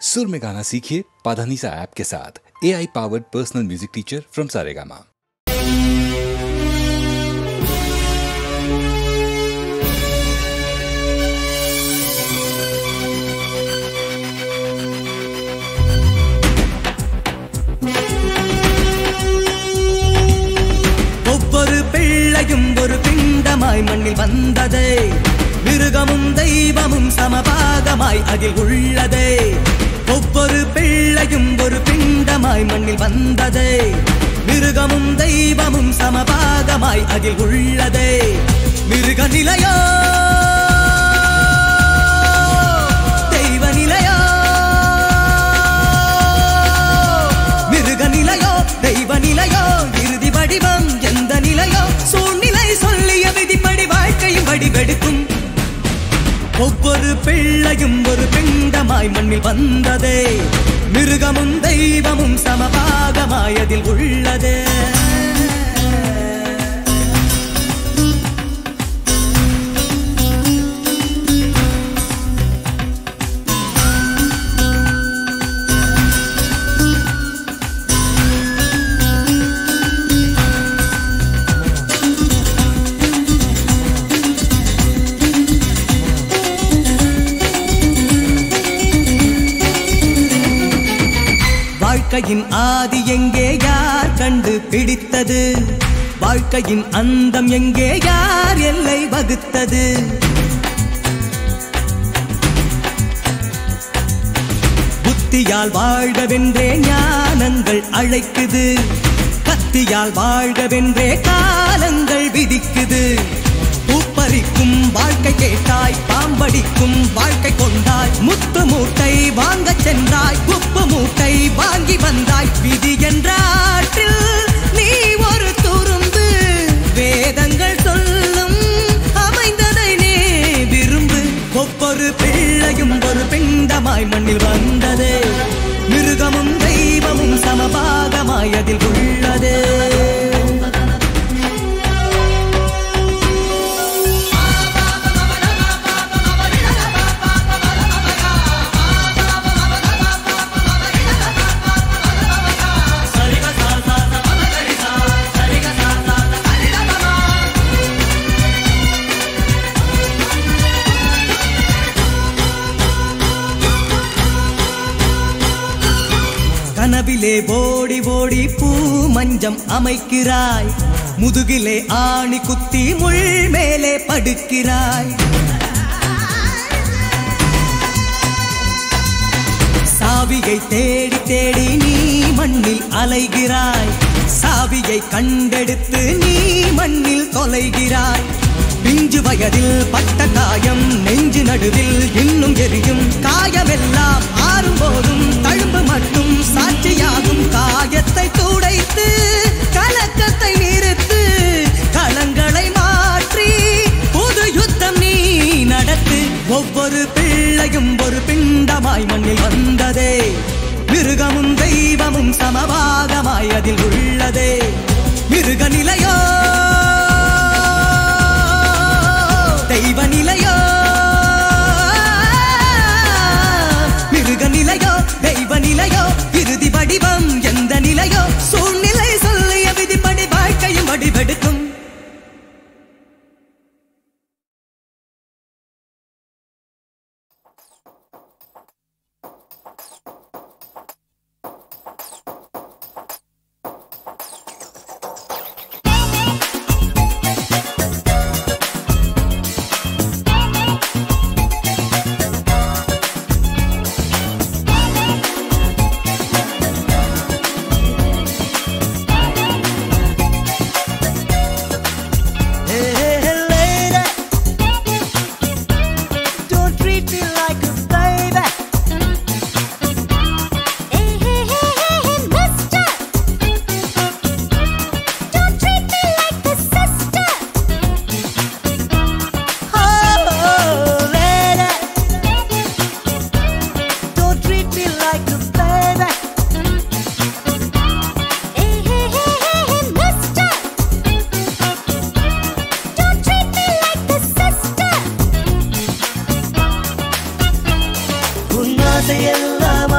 सुर में गाना सीखिए पाधानीसा ऐप के साथ। AI powered personal music teacher from Saregama. ஒவ்வொரு பிள்ளையும் ஒரு பிண்டமாய் மண்ணில் வந்ததே, மிருகமும் தெய்வமும் சமபாகமாய் அதில் உள்ளதே. ஒவ்வொரு பிள்ளையும் ஒரு பிண்டமாய் மண்ணில் வந்ததே, மிருகமும் தெய்வமும் சமபாகமாய் அதில் உள்ளதே. மிருக நிலையோ தெய்வ நிலையோ, மிருக நிலையோ தெய்வ நிலையோ, இறுதி வடிவம் எந்த நிலையோ, சூழ்நிலை சொல்லிய விதிப்படி வாழ்க்கையும் வடிவெடுக்கும். ஒவ்வொரு பிள்ளையும் ஒரு பிண்டமாய் மண்ணில் வந்ததே, மிருகமும் தெய்வமும் சமபாகமாய் அதில் உள்ளதே. வாழ்க்கையின் ஆதி எங்கே யார் கண்டு பிடித்தது, வாழ்க்கையின் அந்தம் எங்கே யார் எல்லை வகுத்தது. புத்தியால் வாழ்கவென்றே ஞானங்கள் அழைக்குது, கத்தியால் வாழ்கவென்றே காலங்கள் விதிக்குது. பூப்பறிக்கும் வாழ்க்கை கேட்டாய், பாம்படிக்கும் வாழ்க்கை கொண்டாய், முத்து மூட்டை வாங்க சென்றாய், உப்பு மூட்டை வாங்கி வந்தாய். விதி என்ற ஆற்றில் நீ ஒரு துரும்பு, வேதங்கள் சொல்லும் அமைந்ததை நீ விரும்பு. ஒவ்வொரு பிள்ளையும் ஒரு பிண்டமாய் மண்ணில் வந்ததே, மிருகமும் தெய்வமும் சமபாகமாய் அதில் உள்ளதே. கனவிலே ஓடி ஓடி பூ மஞ்சம் அமைக்கிறாய், முதுகிலே ஆணி குத்தி முள் மேலே படுக்கிறாய். சாவியை தேடி தேடி நீ மண்ணில் அலைகிறாய், சாவியை கண்டெடுத்து நீ மண்ணில் தொலைகிறாய். பிஞ்சு வயதில் பட்ட காயம் நெஞ்சு நடுவில் இன்னும் எரியும், காயமெல்லாம் ஆறும் போதும் தழும்பு மட்டும் சாட்சியாகும். காயத்தை துடைத்து கலக்கத்தை நிறுத்து, களங்களை மாற்றி புது யுத்தம் நீ நடத்து. ஒவ்வொரு பிள்ளையும் ஒரு பிண்டமாய் மண்ணில் வந்ததே, மிருகமும் தெய்வமும் சமபாகமாய் அதில் உள்ளதே. மிருக நிலையோ தெய்வ நிலையோ, மிருக நிலையோ தெய்வ நிலையோ, இறுதி வடிவம் எந்த நிலையோ, சூழ்நிலை சொல்லிய விதிப்படி வாழ்க்கையும் வடிவெடுக்கும்.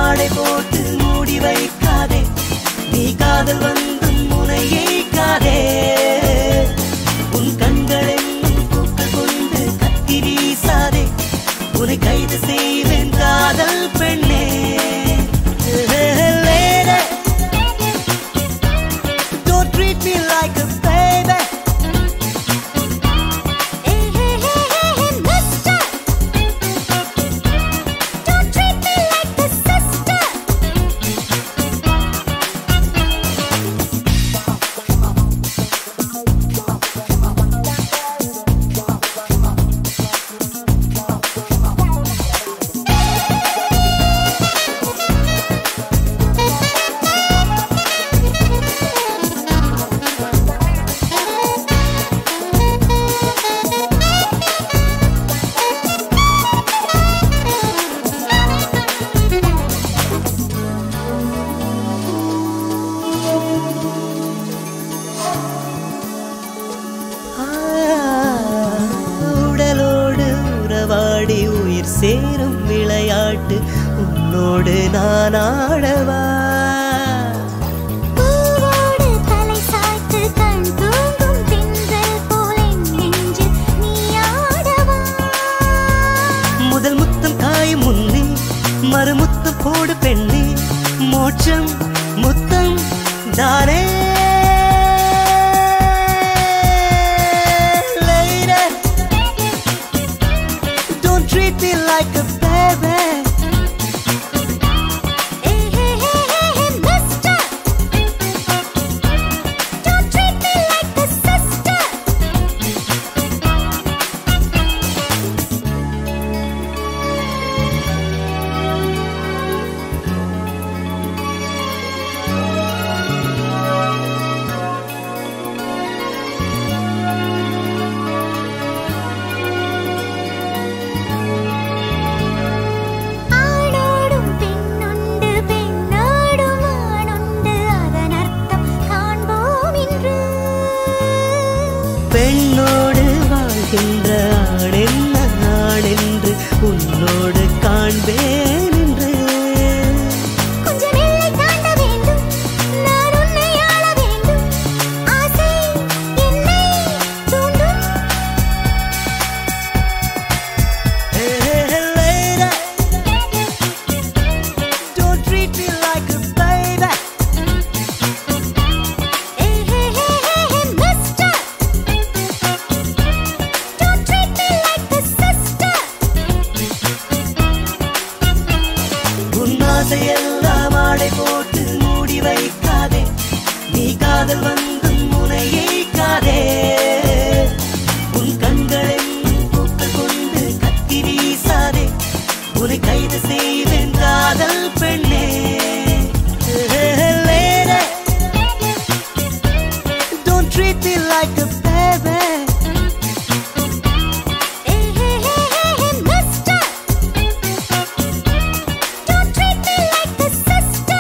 மாடை போட்டு மூடி வைக்காதே நீ காதல் வந்து முனையைக்காதே உன் கண்களென்னும் பூக்கள் கொண்டு கத்தி வீசாதே உன்னை கைது செய்வேன் காதல் பெண்ணே Don't treat me like a baby உயிர் சேரும் விளையாட்டு உன்னோடு நான் ஆடவா தலை சாய்த்து கண் தூங்கும் திங்கள் போல நெஞ்சு நீ ஆடவா முதல் முத்தம் காயும் முன்னே மறுமுத்தம் போடு பெண்ணே மோட்சம் முத்தம் தானே Treat me like a baby Hey, hey, hey, hey, hey, mister Don't treat me like a sister பெண்ணோடு வாழ்கின்ற ஆடென்ன நாடென்று உன்னோடு காண்பேன் என்று கொஞ்சம் எல்லை தாண்ட வேண்டும் நான் உன்னை ஆள வேண்டும் ஆசை என்னை தூண்டும் Lady Don't treat me like a baby Hey, hey, hey, hey, hey, mister Don't treat me like a sister உன் ஆசையெல்லாம் ஆடை போட்டு மூடி வைக்காதே நீ காதல் வந்து முனையைக்காதே உன் கண்களென்னும் பூக்கள் கொண்டு கத்தி வீசாதே உன்னை கைது செய்வேன் காதல் பெண்ணே Lady Don't treat me like a baby Hey, hey, hey, hey, hey, mister Don't treat me like a sister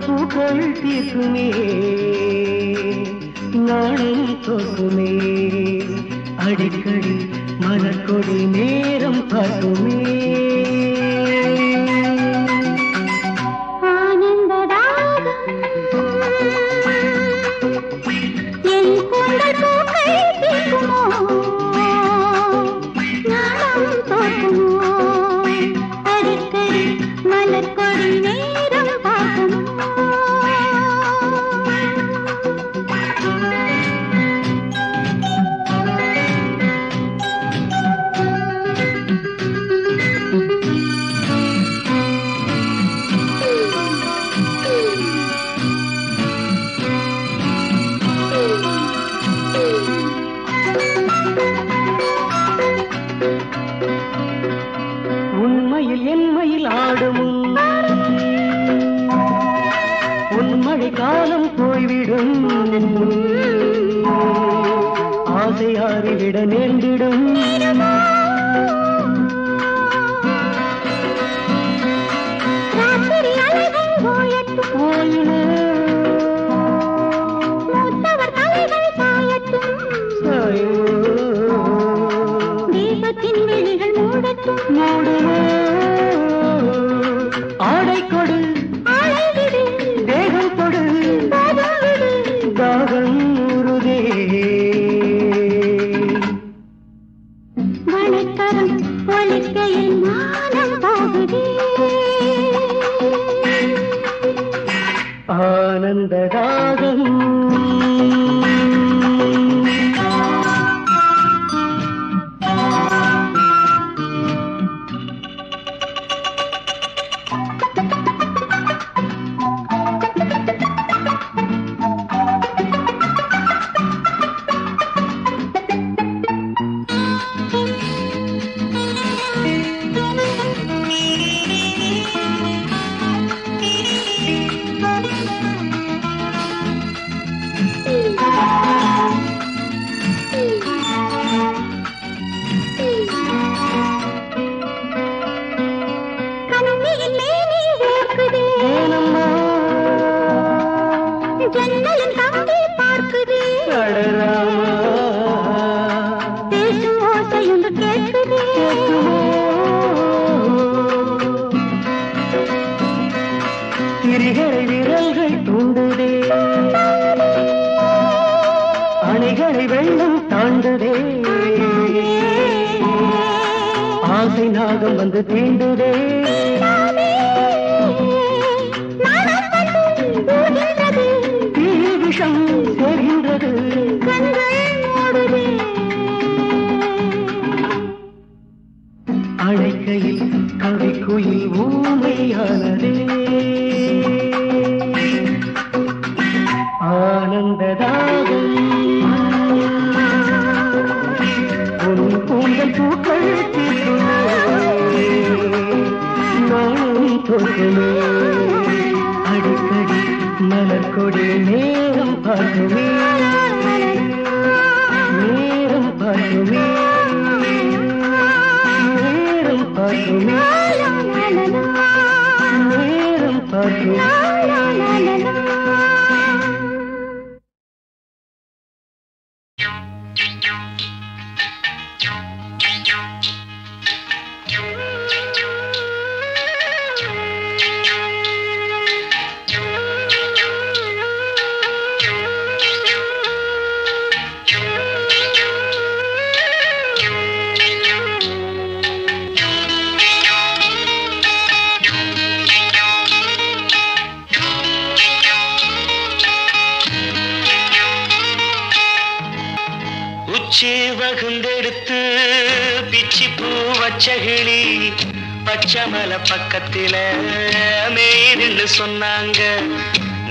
பூக்கள் தீர்க்குமே நாளும் தோக்குமே அடிக்கடி மலர்கொடி நேரம் பார்க்குமே காலம் போய்விடும் ஆசையாறிவிட நேர்ந்திடும் தேசத்தின் வெளிகள் மூடட்டும் மூடுமோ ஆடை கொடு ஆனந்தராகம் திரிகளை விரல்கள் தூண்டுதே அணைகளை வெள்ளம் தாண்டுதே ஆசை நாகம் வந்து தீண்டுதே தீ விஷம் தெரிகின்றது அழைக்கையில் கவிக்குயில் ஊமையானதே ஆனந்ததாகம் உன் கூந்தல் பூக்கள் நானும் தோற்றுமே அடிக்கடி மலர்கொடி நேரம் பார்க்குமே நேரம் பார்க்குமே நேரம் பார்க்குமே நேரம் பார்க்குமே வகுந்தெடுத்து பிச்சி பூ வச்சகிளி பச்சமலை பக்கத்தில மேயிடுன்னு சொன்னாங்க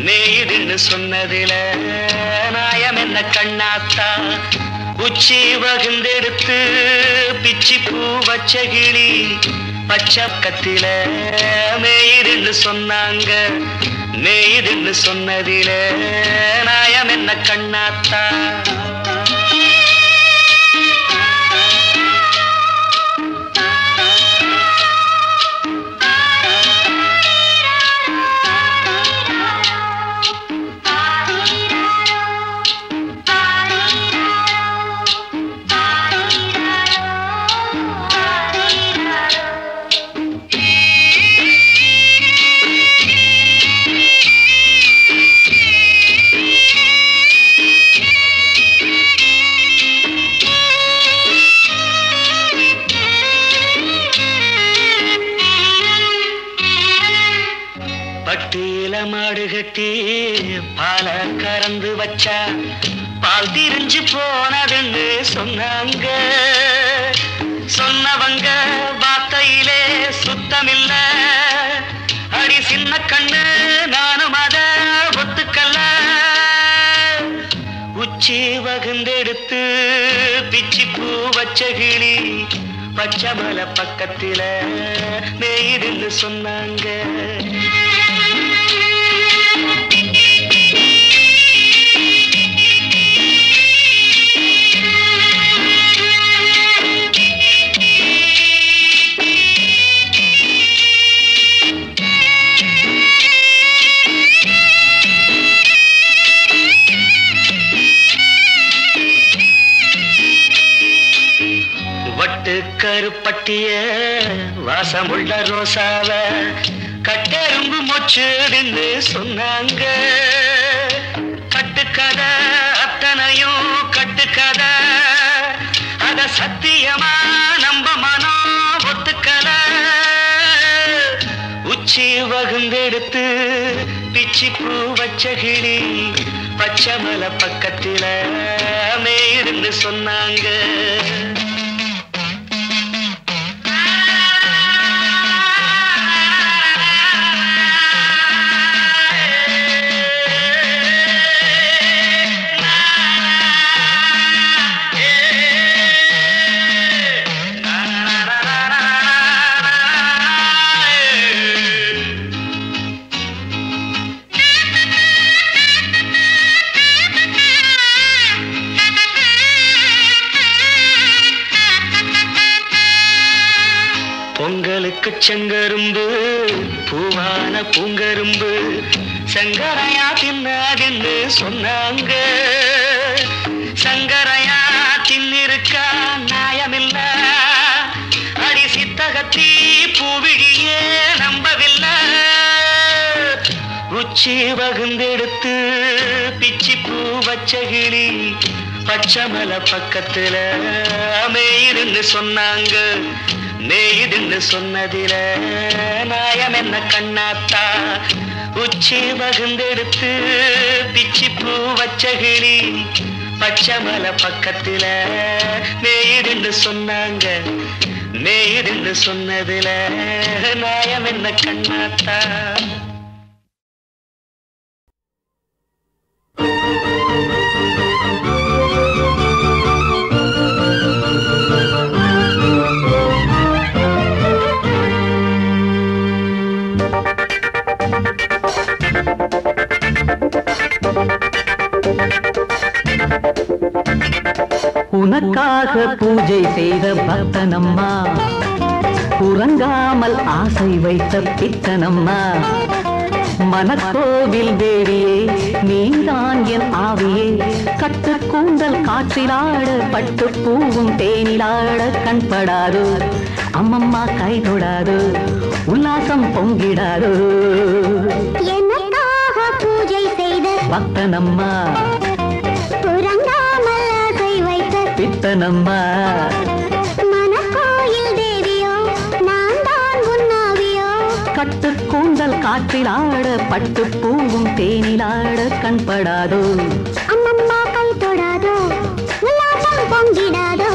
மேயிடுன்னு சொன்னதில நாயம் என்ன கண்ணாத்தா உச்சி வகுந்தெடுத்து பிச்சி பூ வச்சகிளி பச்சக்கத்தில மேயிடுன்னு சொன்னாங்க மேயிடுன்னு சொன்னதில நாயம் என்ன கண்ணாத்தா பட்டியில மாடு கட்டி பால கறந்து வச்சா பால் திரிஞ்சு போனதுன்னு சொன்னாங்க. சொன்னவங்க வார்த்தையிலே சுத்தமில்ல. அடி சின்ன கண்ணு நானும் அத ஒத்துக்கல்ல. உச்சி வகுந்தெடுத்து பிச்சி பூ வச்ச கிளி பச்சமலை பக்கத்தில மேய்துன்னு சொன்னாங்க. கருப்பட்டிய வாசமுள்ள ரோசாவ கட்டெரும்பு மொச்சுன்னு சொன்னாங்க. கட்டுக்கதை அத்தனையும் கட்டுக்கதை, அத சத்தியமா நம்ப மனம் ஒத்துக்கல. உச்சி வகுந்தெடுத்து பிச்சி பூ வச்ச கிளி பச்சமலை பக்கத்தில மேய்துன்னு சொன்னாங்க. பொங்கலுக்கு செங்கரும்பு பூவான பூங்கரும்பு சங்கரையா தின்னாதுன்னு சொன்னாங்க. சங்கரையா தின்னிருக்கா நியாயமில்ல. அடி சித்தகத்தி பூவிழியே நம்பவில்லை. உச்சி வகுந்தெடுத்து பிச்சி பூ வச்ச கிளி பச்சமலை பக்கத்துல மேய்துன்னு சொன்னாங்க. மேய்துன்னு சொன்னதில நாயம் என்ன கண்ணாத்தா. உச்சி வகுந்தெடுத்து பிச்சி பூ வச்ச கிளி பச்சமலை பக்கத்தில மேய்துன்னு சொன்னாங்க. மேய்துன்னு சொன்னதில நாயம் என்ன கண்ணாத்தா. உனக்காக பூஜை செய்த பக்தனம்மா, உறங்காமல் ஆசை வைத்த பித்தனம்மா. மனக்கோவில் தேவியே நீதான் என் ஆவியே. கட்டு கூந்தல் காற்றிலாட பட்டு பூவும் தேனிலாட கண்படாதோ. அம்மம்மா கை தொடாதோ, உல்லாசம் பொங்கிடாதோ. எனக்காக பூஜை செய்த பக்தனம்மா, உறங்காமல் ஆசை வைத்த பித்தனம்மா. மனக்கோயில் தேவியோ நான் தான் உன்னாவியோ. கட்டு கூந்தல் காற்றிலாட பட்டு பூவும் தேனிலாட கண்படாதோ. அம்மம்மா கை தொடாதோ, உல்லாசம் பொங்கிடாதோ.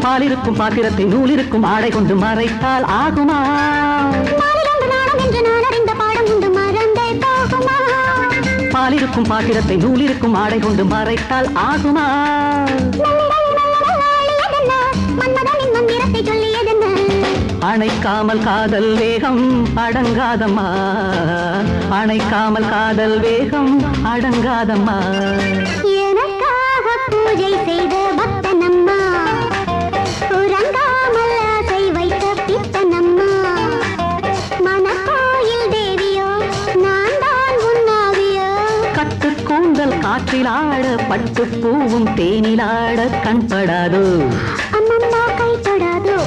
பாலிருக்கும் பாத்திரத்தை நூலிருக்கும் ஆடை கொண்டு மறைத்தால் ஆகுமா? பாலிருக்கும் பாத்திரத்தை நூலிருக்கும் ஆடை கொண்டு மறைத்தால் ஆகுமா? அணைக்காமல் காதல் வேகம் அடங்காதம்மா, அணைக்காமல் காதல் வேகம் அடங்காதம்மா. எனக்கா மயிலாட பட்டு பூவும் தேனிலாட கண்படாதோ அம்மம்மா கை தொடாதோ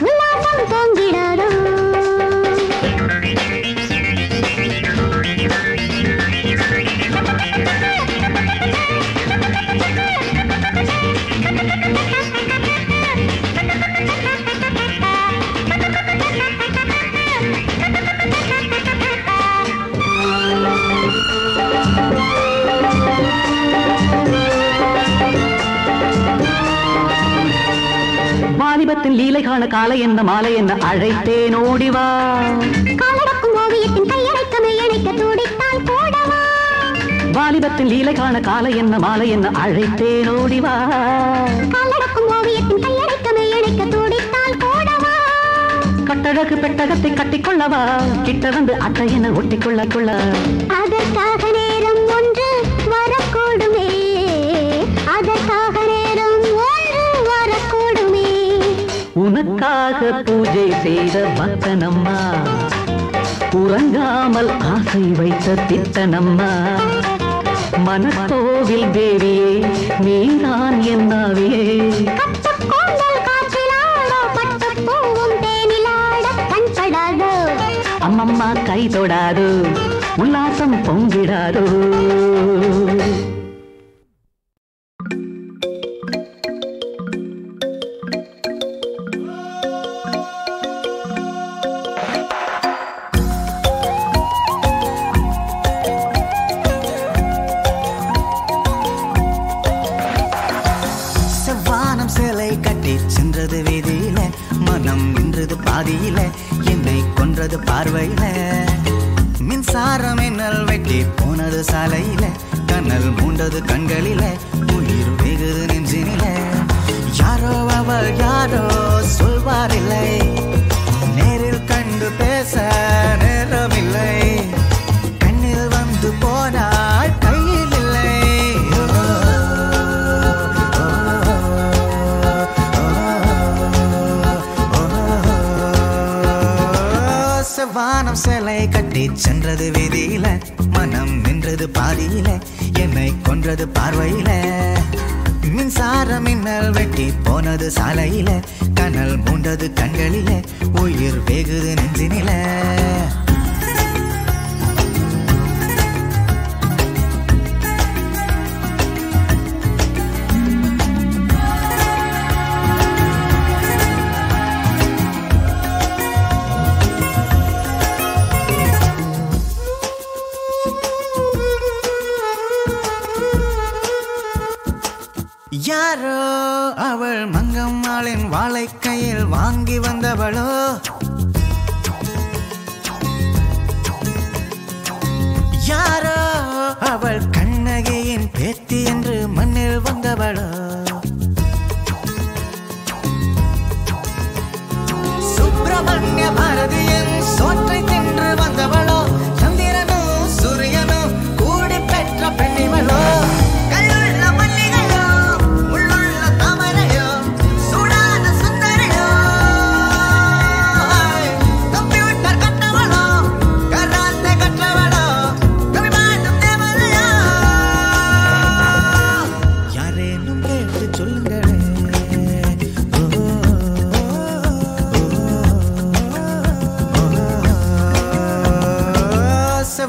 உல்லாசம் பொங்கிடாதோ வாலிபத்தின் லீலை காண காலை என்ன மாலை என்ன அழைத்தேன் ஓடிவா காலடக்கும் ஓவியத்தின் கையடைக்கமே இணைக்க துடித்தால் போடவா வாலிபத்தின் லீலை காண காலை என்ன மாலை என்ன அழைத்தேன் ஓடிவா காலடக்கும் ஓவியத்தின் கையடைக்கமே இணைக்க துடித்தால் போடவா கட்டழகு பெட்டகத்தை கட்டிக்கொள்ளவா கிட்ட வந்து அட்டை என ஒட்டிக்கொள்ள கொள்ள அதற்காக நேரம் ஒன்று வரக்கூடுமே அதற்காக நேரம் ஒன்று வரக்கூடுமே உனக்காக பூஜை செய்த பக்தனம்மா உறங்காமல் ஆசை வைத்த திட்டனம்மா மனக்கோவில் தேவியே நீதான் என்னாவியே கட்டுக்கோண்டல் காற்றிலாட பட்டுப் பூவும் தேனிலாட கண்படாதோ அம்மம்மா கை தொடாதோ உல்லாசம் பொங்கிடாதோ செவ்வானம் சேலை கட்டி சென்றது வீதியில மனம் நின்றது பாதியில என்னை கொன்றது பார்வையில மின்சாரம் என்னல் வெட்டி போனது சாலையில கண்ணல் மூண்டது கண்களில உயிர் வெகுது நெஞ்சினில யாரோ அவள் யாரோ சொல்வாரில்லை நேரில் கண்டு பேச நேரமில்லை கண்ணில் வந்து போனாள் கையில் இல்லை செவ்வானம் சேலை கட்டி சென்றது வீதியில மனம் நின்றது பாதியில என்னை கொன்றது பார்வையில மின்சாரம் மின்னல் வெட்டி போனது சாலையில கனல் மூண்டது கண்களில உயிர் வெகுது நெஞ்சினில யாரோ அவள் மங்கம்மாளின் வாழை கையில் வாங்கி வந்தவளோ யாரோ அவள் கண்ணகியின் பேத்தி என்று மண்ணில் வந்தவளோ சுப்பிரமணிய பாரதியின் சோற்றை தின்று வந்தவளோ சந்திரனும் சூரியனும் கூடி பெற்ற பெண்ணிவளோ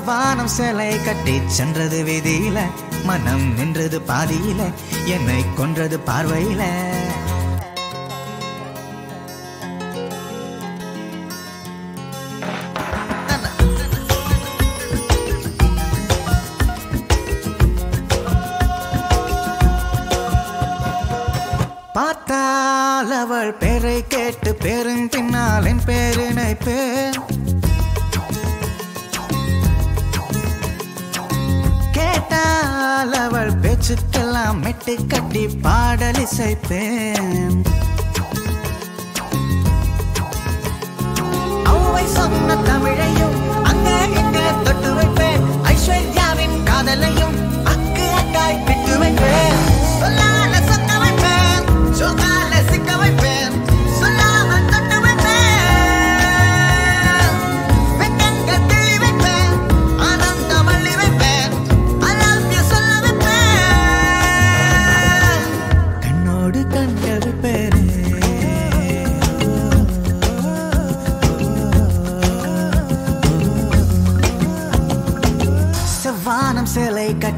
வானம் சேலை கட்டி சென்றது வீதியில மனம் நின்றது பாதியில என்னை கொன்றது பார்வையில பார்த்தால் அவள் பேரை கேட்டு பேரும் பின்னால் என் பேரினை பேர் கேட்டால் அவள் பேச்சுக்கெல்லாம் மெட்டு கட்டி பாடல் இசைப்பேன் அவ்வை சொன்ன தமிழையும் அங்கே இங்கே தொட்டு வைப்பேன் ஐஸ்வர்யாவின் காதலையும் அக்கு அக்காய் விட்டு வைப்பேன் சொல்லால சொக்க வைப்பேன் சொல்லால சிக்க வைப்பேன் சொல்லாம தொட்டு வைப்பேன் வெட்டங்கள் கிள்ளி வைப்பேன் ஆனந்த மல்லி வைப்பேன் I love you சொல்ல வைப்பேன்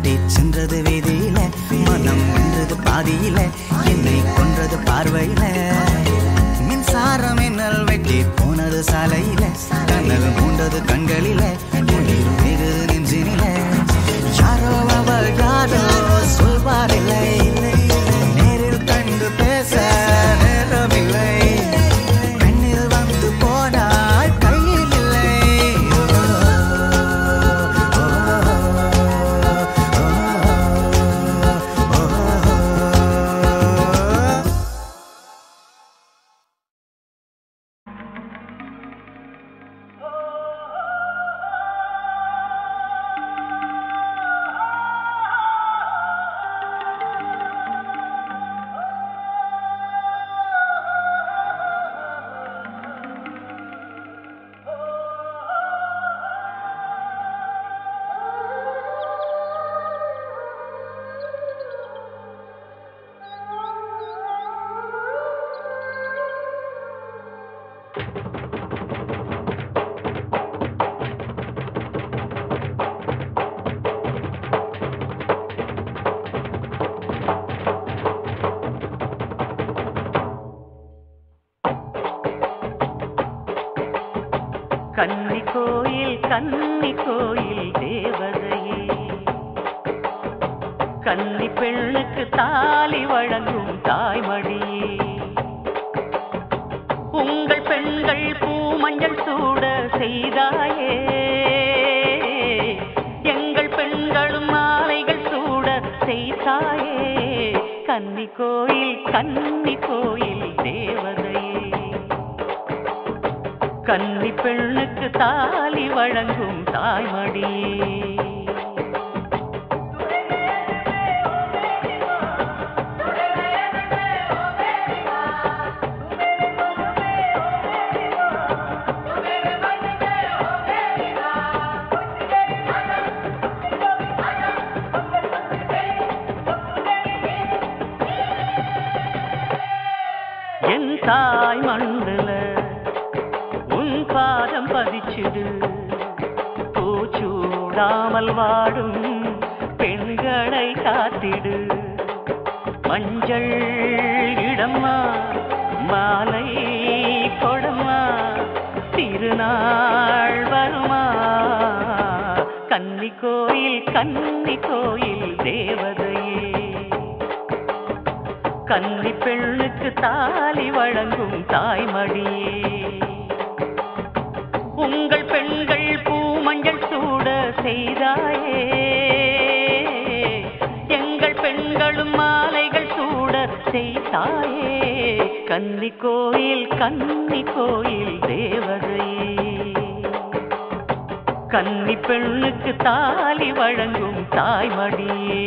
வெட்டி சென்றது வீதியில மனம் வென்றது பாதியில என்னை கொன்றது பார்வையில மின்சாரம் மின்னல் வெட்டி போனது சாலையில கண்ணல் மூண்டது கண்களில உயிர் மிகுது நெஞ்சினில யாரோ அவள் யாரோ சொல்வாரில்லை நேரில் கண்டு பேச நேரமில்லை பெண்ணில் வந்து போனால் கையில் இல்லை கன்னி கோயில் தேவதையே கன்னி பெண்ணுக்கு தாலி வழங்கும் தாய்மடியே உங்கள் பெண்கள் பூமஞ்சள் சூட செய்தாயே எங்கள் பெண்களும் மாலைகள் சூட செய்தாயே கன்னி கோயில் தேவதையே கன்னி பெண்ணுக்கு தாலி வழங்கும் தாய்மடியே என் தாய் மண்ணுல உன் பாதம் பதிச்சுடு பூச்சூடாமல் வாடும் பெண்களை காத்திடு மஞ்சள் இடம்மா மாலை கொடம்மா திருநாள் வருமா கன்னி கோயில் தேவதையே கன்னி பெண்ணுக்கு தாலி வழங்கும் தாய்மடியே உங்கள் பெண்கள் பூமஞ்சள் சூட செய்தாயே எங்கள் பெண்களும் மாலைகள் சூட செய்தாயே கன்னி கோயில் தேவதையே கன்னி பெண்ணுக்கு தாலி வழங்கும் தாய்மடியே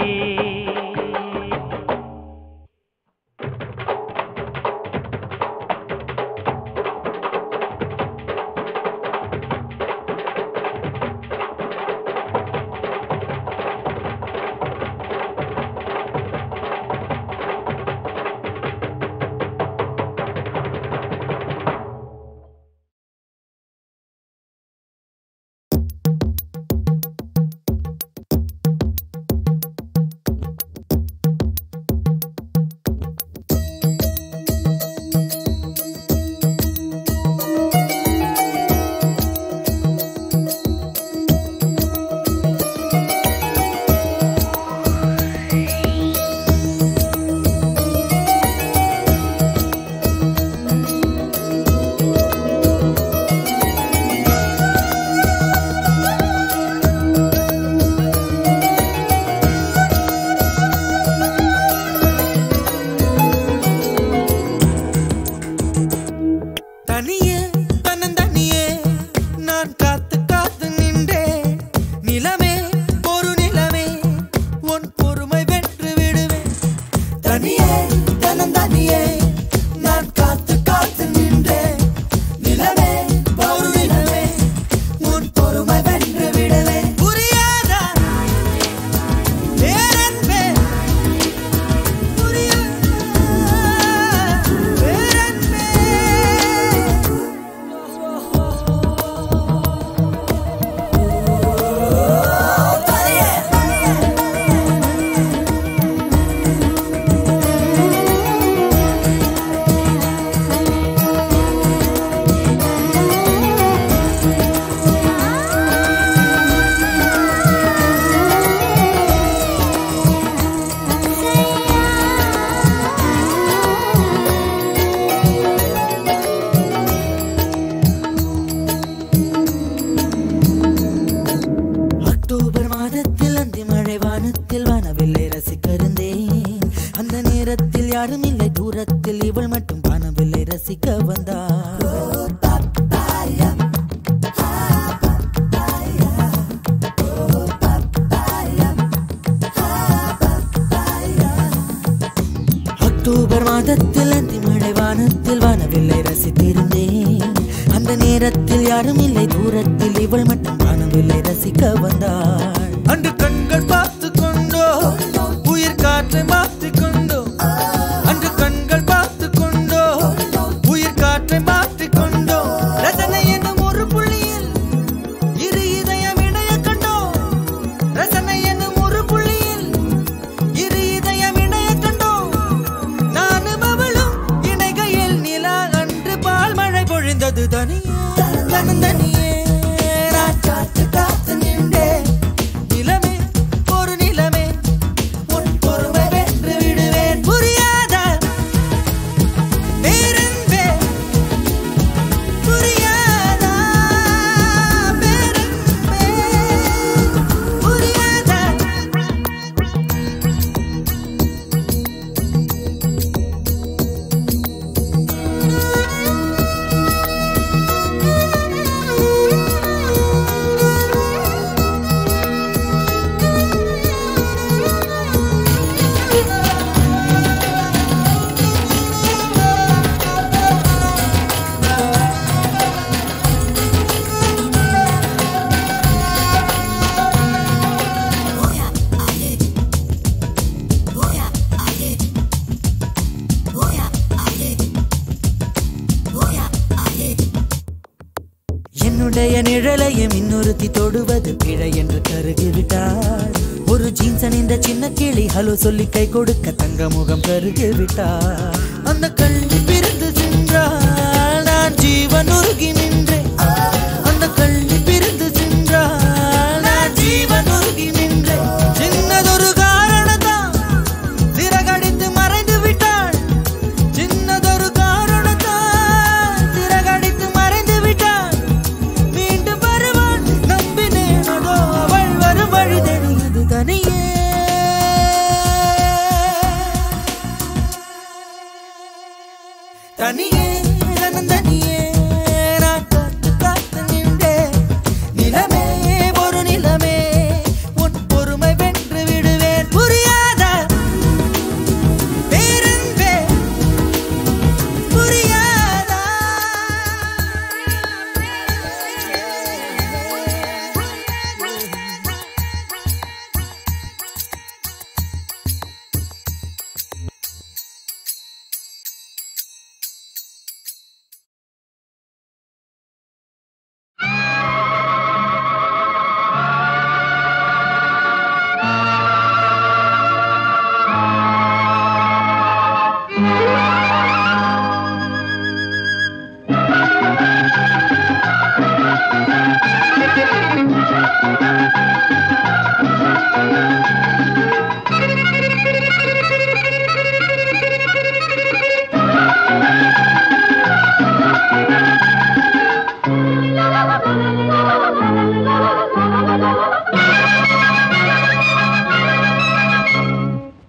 யாரும் இல்லை தூரத்தில் இவள் மட்டும் வானவில்லை ரசிக்க வந்தாள். அக்டோபர் மாதத்தில் அந்தி மழை வானத்தில் வானவில்லை ரசித்திருந்தேன். அந்த நேரத்தில் யாரும் இல்லை தூரத்தில் இவள் மட்டும் வானவில்லை ரசிக்க வந்தாள். அன்று கண்கள் பார்த்து கொண்டோ உயிர் காற்றை மாற்றிக் கொண்டோ, அன்று கண்கள் பார்த்து கொண்டோ உயிர் காற்றை மாற்றிக் கொண்டோ, ரசனை என்னும் ஒரு புள்ளியில் இரு இதயம் இணைய கண்டோ, ரசனை என்னும் ஒரு புள்ளியில் இரு இதயம் இணைய கண்டோ, நானும் அவளும் இணைகையில் நிலா அன்று பால் மழை பொழிந்தது தனியே தனியே நான் காத்து காத்து நின்றே. நிலமே ஒரு நிலமே உன் பொறுமை வென்று விடுவேன். புரியாத பேரன்பே புரியாத பேரன்பே புரியாத. என்னுடைய நிழலையும் இன்னொருத்தி தொடுவது பிழை என்று கருகிவிட்டாள். ஒரு ஜீன்ஸ் அணிந்த சின்ன கிளி ஹலோ சொல்லி கை கொடுக்க தங்க முகம் கருகிவிட்டாள். அந்த கள்ளி பிரிந்து சென்றாள், நான் ஜீவன் உருகி நின்றேன். அந்த கள்ளி பிரிந்து சென்றாள், நான் ஜீவன் உருகி நின்றேன். சின்னதொரு காரணத்தான் சிறகடித்து மறைந்து விட்டாள். சின்னதொரு காரணத்தான் சிறகடித்து மறைந்து விட்டாள். மீண்டும் வருவாள் நம்பினேன், அதோ அவள் வரும் வழி தெரியுது தனியே தனியே தனியே நான் காத்து காத்து நின்றேன். நிலமே ஒரு நிலமே உன் பொறுமை வென்று விடுவேன். புரியாத பேரன்பே புரியாதா.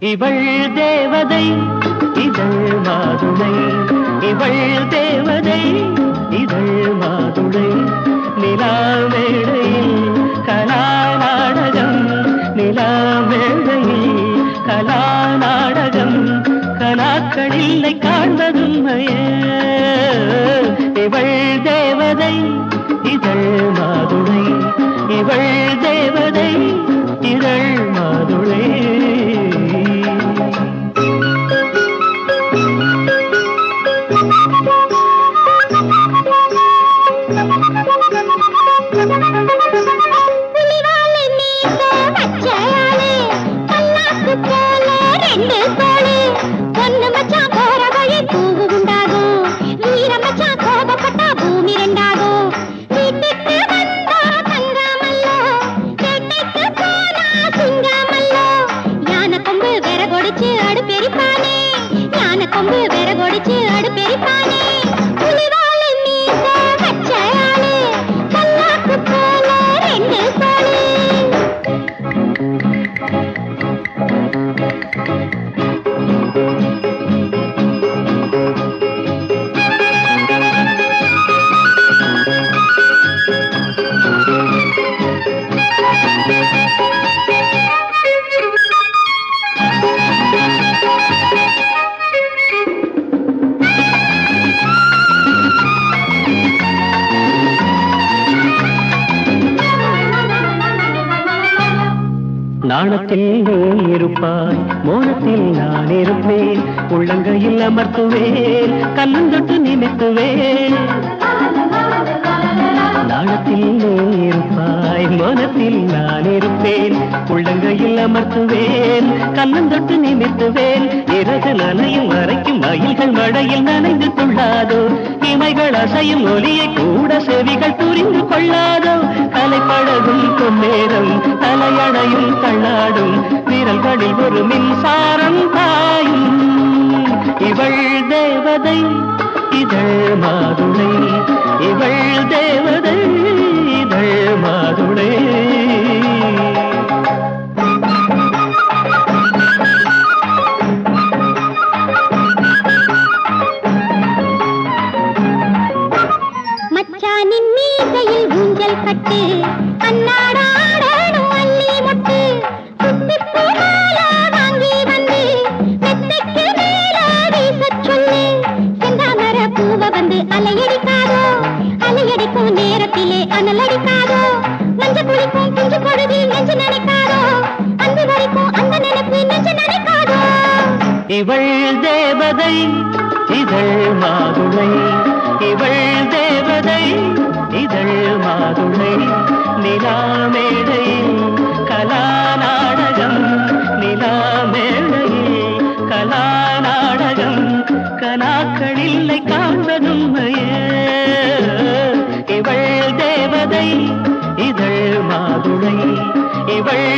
இவள் தேவதை இதழ் மாதுளை, இவள் தேவதை இதழ் மாதுளை. நிலா மேடையில் கலா நாடகம், நிலா மேடையில் கலா நாடகம். கலாக்களில்லை காண்பதுமையே. இவள் தேவதை இதழ் மாதுளை, இவள் தேவதை இதழ் மாதுளை. நாணத்தில் நீ இருப்பாய், மோனத்தில் நான் இருப்பேன். உள்ளங்கையில் அமர்த்துவேன், கண்ணந்தொட்டு நிமித்துவேன். நாணத்தில் நீ இருப்பாய், மோனத்தில் நான் இருப்பேன். உள்ளங்கையில் அமர்த்துவேன், கண்ணந்தொட்டு நிமித்துவேன். இறகு நனையும் வரைக்கும் மயில்கள் மழையில் நனைந்து கொள்ளாதோ, இமைகள் அசையும் ஒலியை கூட செவிகள் புரிந்து கொள்ளாதோ. கலை பழகும் பொன்னேரம் தலையணையும் தள்ளாடும், விரல்களில் ஒரு மின்சாரம் பாயும். இவள் தேவதை இதழ் மாதுளை, இவள் தேவதை இதழ் மாதுளை. மச்சானின் மீசையில் ஊஞ்சல் கட்டு, அன்னாடாடணும் அள்ளி மொட்டு. குத்திப்பூ மாலை வாங்கி வந்து மெத்தைக்கு மேல வீசச் சொல்லு. செந்தாமர பூவை வந்து அலையடிக்காதோ, அலையடிக்கும் நேரத்திலே அனலடிக்காதோ. மஞ்ச குளிக்கும் குஞ்சு பொழுது நெஞ்சு நினைக்காதோ, அந்த வரைக்கும் அந்த நினைப்பு நெஞ்சு நினைக்காதோ. இவள் தேவதை இதழ் மாதுளை, இவள் தேவதை இதழ் மாதுளை. நிலா மேடையில் கலா நாடகம், நிலா மேடையில் கலா நாடகம். கனாக்கள் இல்லை காண்பதும்மையே. இவள் தேவதை இதழ் மாதுளை, இவள்